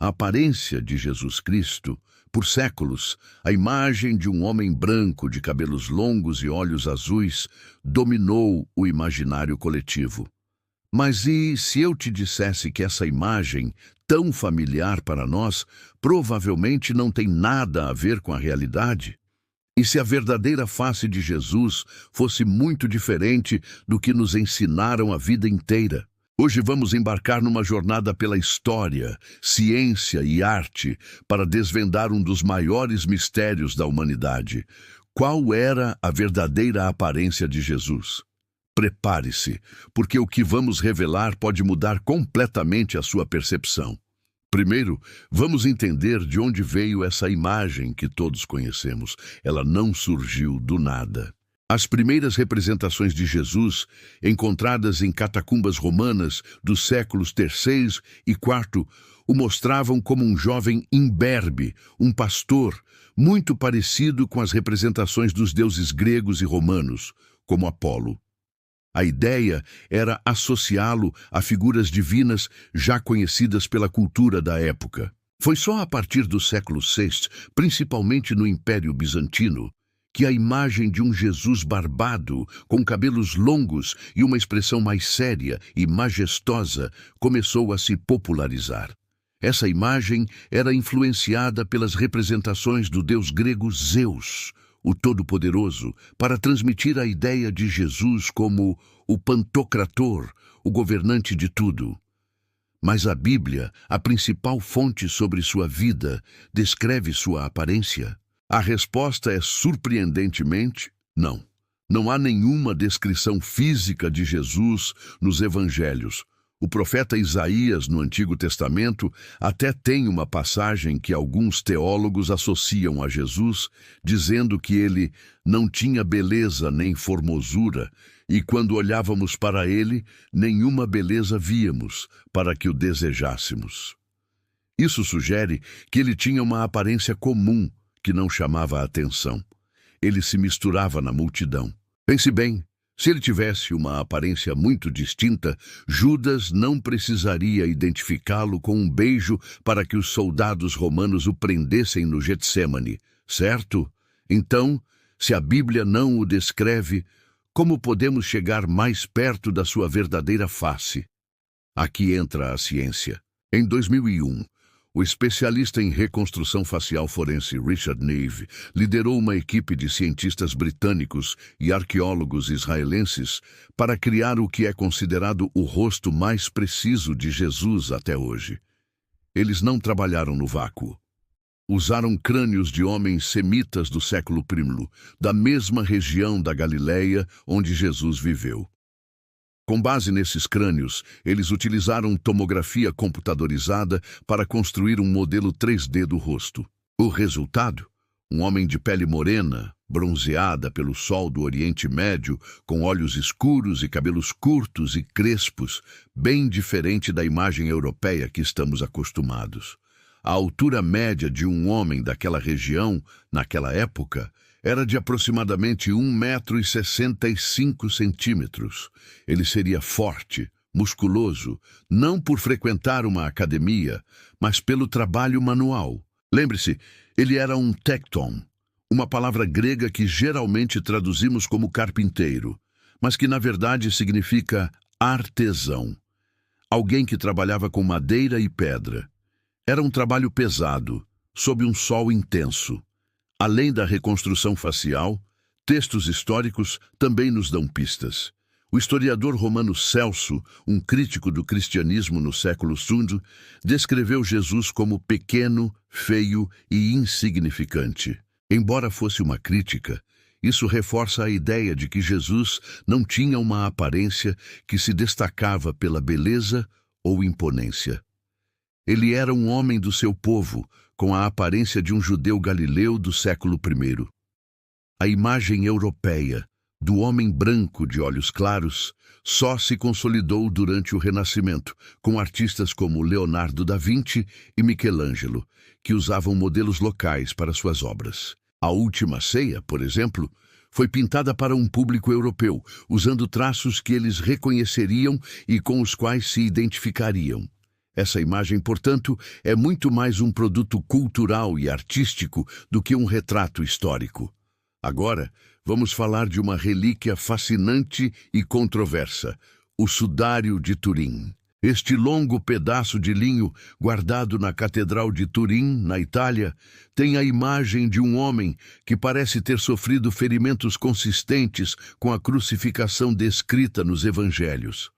A aparência de Jesus Cristo, por séculos, a imagem de um homem branco de cabelos longos e olhos azuis, dominou o imaginário coletivo. Mas e se eu te dissesse que essa imagem, tão familiar para nós, provavelmente não tem nada a ver com a realidade? E se a verdadeira face de Jesus fosse muito diferente do que nos ensinaram a vida inteira? Hoje vamos embarcar numa jornada pela história, ciência e arte para desvendar um dos maiores mistérios da humanidade. Qual era a verdadeira aparência de Jesus? Prepare-se, porque o que vamos revelar pode mudar completamente a sua percepção. Primeiro, vamos entender de onde veio essa imagem que todos conhecemos. Ela não surgiu do nada. As primeiras representações de Jesus, encontradas em catacumbas romanas dos séculos III e IV, o mostravam como um jovem imberbe, um pastor, muito parecido com as representações dos deuses gregos e romanos, como Apolo. A ideia era associá-lo a figuras divinas já conhecidas pela cultura da época. Foi só a partir do século VI, principalmente no Império Bizantino, que a imagem de um Jesus barbado, com cabelos longos e uma expressão mais séria e majestosa, começou a se popularizar. Essa imagem era influenciada pelas representações do deus grego Zeus, o Todo-Poderoso, para transmitir a ideia de Jesus como o Pantocrator, o governante de tudo. Mas a Bíblia, a principal fonte sobre sua vida, descreve sua aparência? A resposta é surpreendentemente não. Não há nenhuma descrição física de Jesus nos evangelhos. O profeta Isaías, no Antigo Testamento, até tem uma passagem que alguns teólogos associam a Jesus, dizendo que ele não tinha beleza nem formosura, e quando olhávamos para ele, nenhuma beleza víamos, para que o desejássemos. Isso sugere que ele tinha uma aparência comum, que não chamava a atenção. Ele se misturava na multidão. Pense bem. Se ele tivesse uma aparência muito distinta, Judas não precisaria identificá-lo com um beijo para que os soldados romanos o prendessem no Getsêmani, certo? Então, se a Bíblia não o descreve, como podemos chegar mais perto da sua verdadeira face? Aqui entra a ciência. Em 2001, o especialista em reconstrução facial forense Richard Neve liderou uma equipe de cientistas britânicos e arqueólogos israelenses para criar o que é considerado o rosto mais preciso de Jesus até hoje. Eles não trabalharam no vácuo. Usaram crânios de homens semitas do século I, da mesma região da Galileia onde Jesus viveu. Com base nesses crânios, eles utilizaram tomografia computadorizada para construir um modelo 3D do rosto. O resultado? Um homem de pele morena, bronzeada pelo sol do Oriente Médio, com olhos escuros e cabelos curtos e crespos, bem diferente da imagem europeia que estamos acostumados. A altura média de um homem daquela região, naquela época, era de aproximadamente 1,65 m. Ele seria forte, musculoso, não por frequentar uma academia, mas pelo trabalho manual. Lembre-se, ele era um tecton, uma palavra grega que geralmente traduzimos como carpinteiro, mas que na verdade significa artesão. Alguém que trabalhava com madeira e pedra. Era um trabalho pesado, sob um sol intenso. Além da reconstrução facial, textos históricos também nos dão pistas. O historiador romano Celso, um crítico do cristianismo no século II, descreveu Jesus como pequeno, feio e insignificante. Embora fosse uma crítica, isso reforça a ideia de que Jesus não tinha uma aparência que se destacava pela beleza ou imponência. Ele era um homem do seu povo, com a aparência de um judeu galileu do século I. A imagem europeia do homem branco de olhos claros só se consolidou durante o Renascimento, com artistas como Leonardo da Vinci e Michelangelo, que usavam modelos locais para suas obras. A Última Ceia, por exemplo, foi pintada para um público europeu, usando traços que eles reconheceriam e com os quais se identificariam. Essa imagem, portanto, é muito mais um produto cultural e artístico do que um retrato histórico. Agora, vamos falar de uma relíquia fascinante e controversa, o Sudário de Turim. Este longo pedaço de linho, guardado na Catedral de Turim, na Itália, tem a imagem de um homem que parece ter sofrido ferimentos consistentes com a crucificação descrita nos Evangelhos.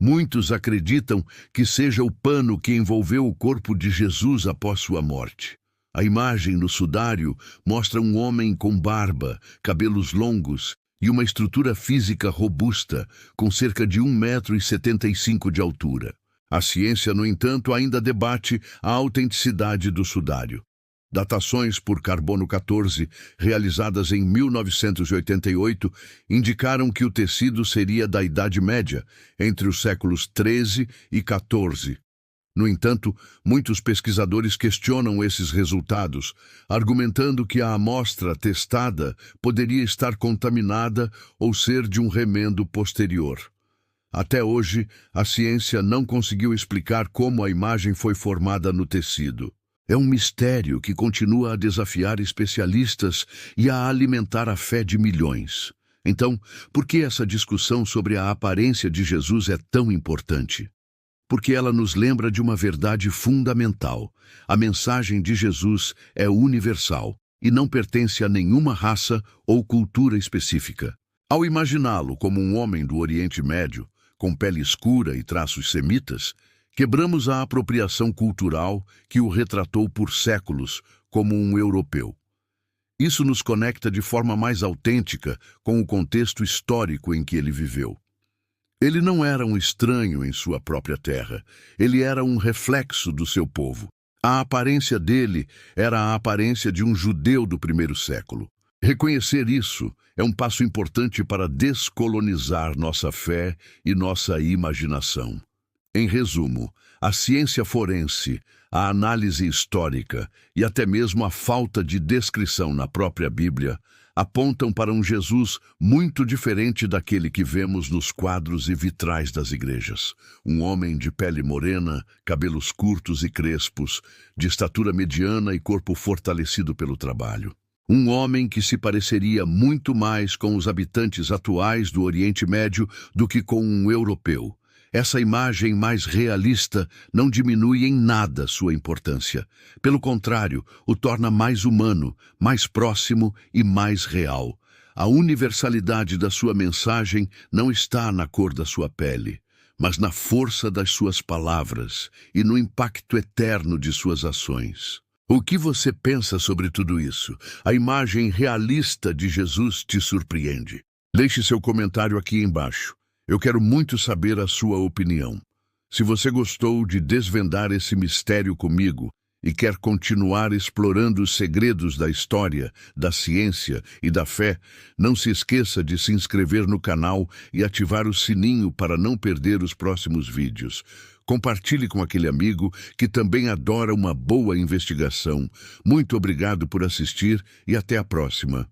Muitos acreditam que seja o pano que envolveu o corpo de Jesus após sua morte. A imagem no sudário mostra um homem com barba, cabelos longos e uma estrutura física robusta, com cerca de 1,75 m de altura. A ciência, no entanto, ainda debate a autenticidade do sudário. Datações por carbono 14, realizadas em 1988, indicaram que o tecido seria da Idade Média, entre os séculos 13 e 14. No entanto, muitos pesquisadores questionam esses resultados, argumentando que a amostra testada poderia estar contaminada ou ser de um remendo posterior. Até hoje, a ciência não conseguiu explicar como a imagem foi formada no tecido. É um mistério que continua a desafiar especialistas e a alimentar a fé de milhões. Então, por que essa discussão sobre a aparência de Jesus é tão importante? Porque ela nos lembra de uma verdade fundamental. A mensagem de Jesus é universal e não pertence a nenhuma raça ou cultura específica. Ao imaginá-lo como um homem do Oriente Médio, com pele escura e traços semitas, quebramos a apropriação cultural que o retratou por séculos como um europeu. Isso nos conecta de forma mais autêntica com o contexto histórico em que ele viveu. Ele não era um estranho em sua própria terra, ele era um reflexo do seu povo. A aparência dele era a aparência de um judeu do primeiro século. Reconhecer isso é um passo importante para descolonizar nossa fé e nossa imaginação. Em resumo, a ciência forense, a análise histórica e até mesmo a falta de descrição na própria Bíblia apontam para um Jesus muito diferente daquele que vemos nos quadros e vitrais das igrejas. Um homem de pele morena, cabelos curtos e crespos, de estatura mediana e corpo fortalecido pelo trabalho. Um homem que se pareceria muito mais com os habitantes atuais do Oriente Médio do que com um europeu. Essa imagem mais realista não diminui em nada sua importância. Pelo contrário, o torna mais humano, mais próximo e mais real. A universalidade da sua mensagem não está na cor da sua pele, mas na força das suas palavras e no impacto eterno de suas ações. O que você pensa sobre tudo isso? A imagem realista de Jesus te surpreende? Deixe seu comentário aqui embaixo. Eu quero muito saber a sua opinião. Se você gostou de desvendar esse mistério comigo e quer continuar explorando os segredos da história, da ciência e da fé, não se esqueça de se inscrever no canal e ativar o sininho para não perder os próximos vídeos. Compartilhe com aquele amigo que também adora uma boa investigação. Muito obrigado por assistir e até a próxima.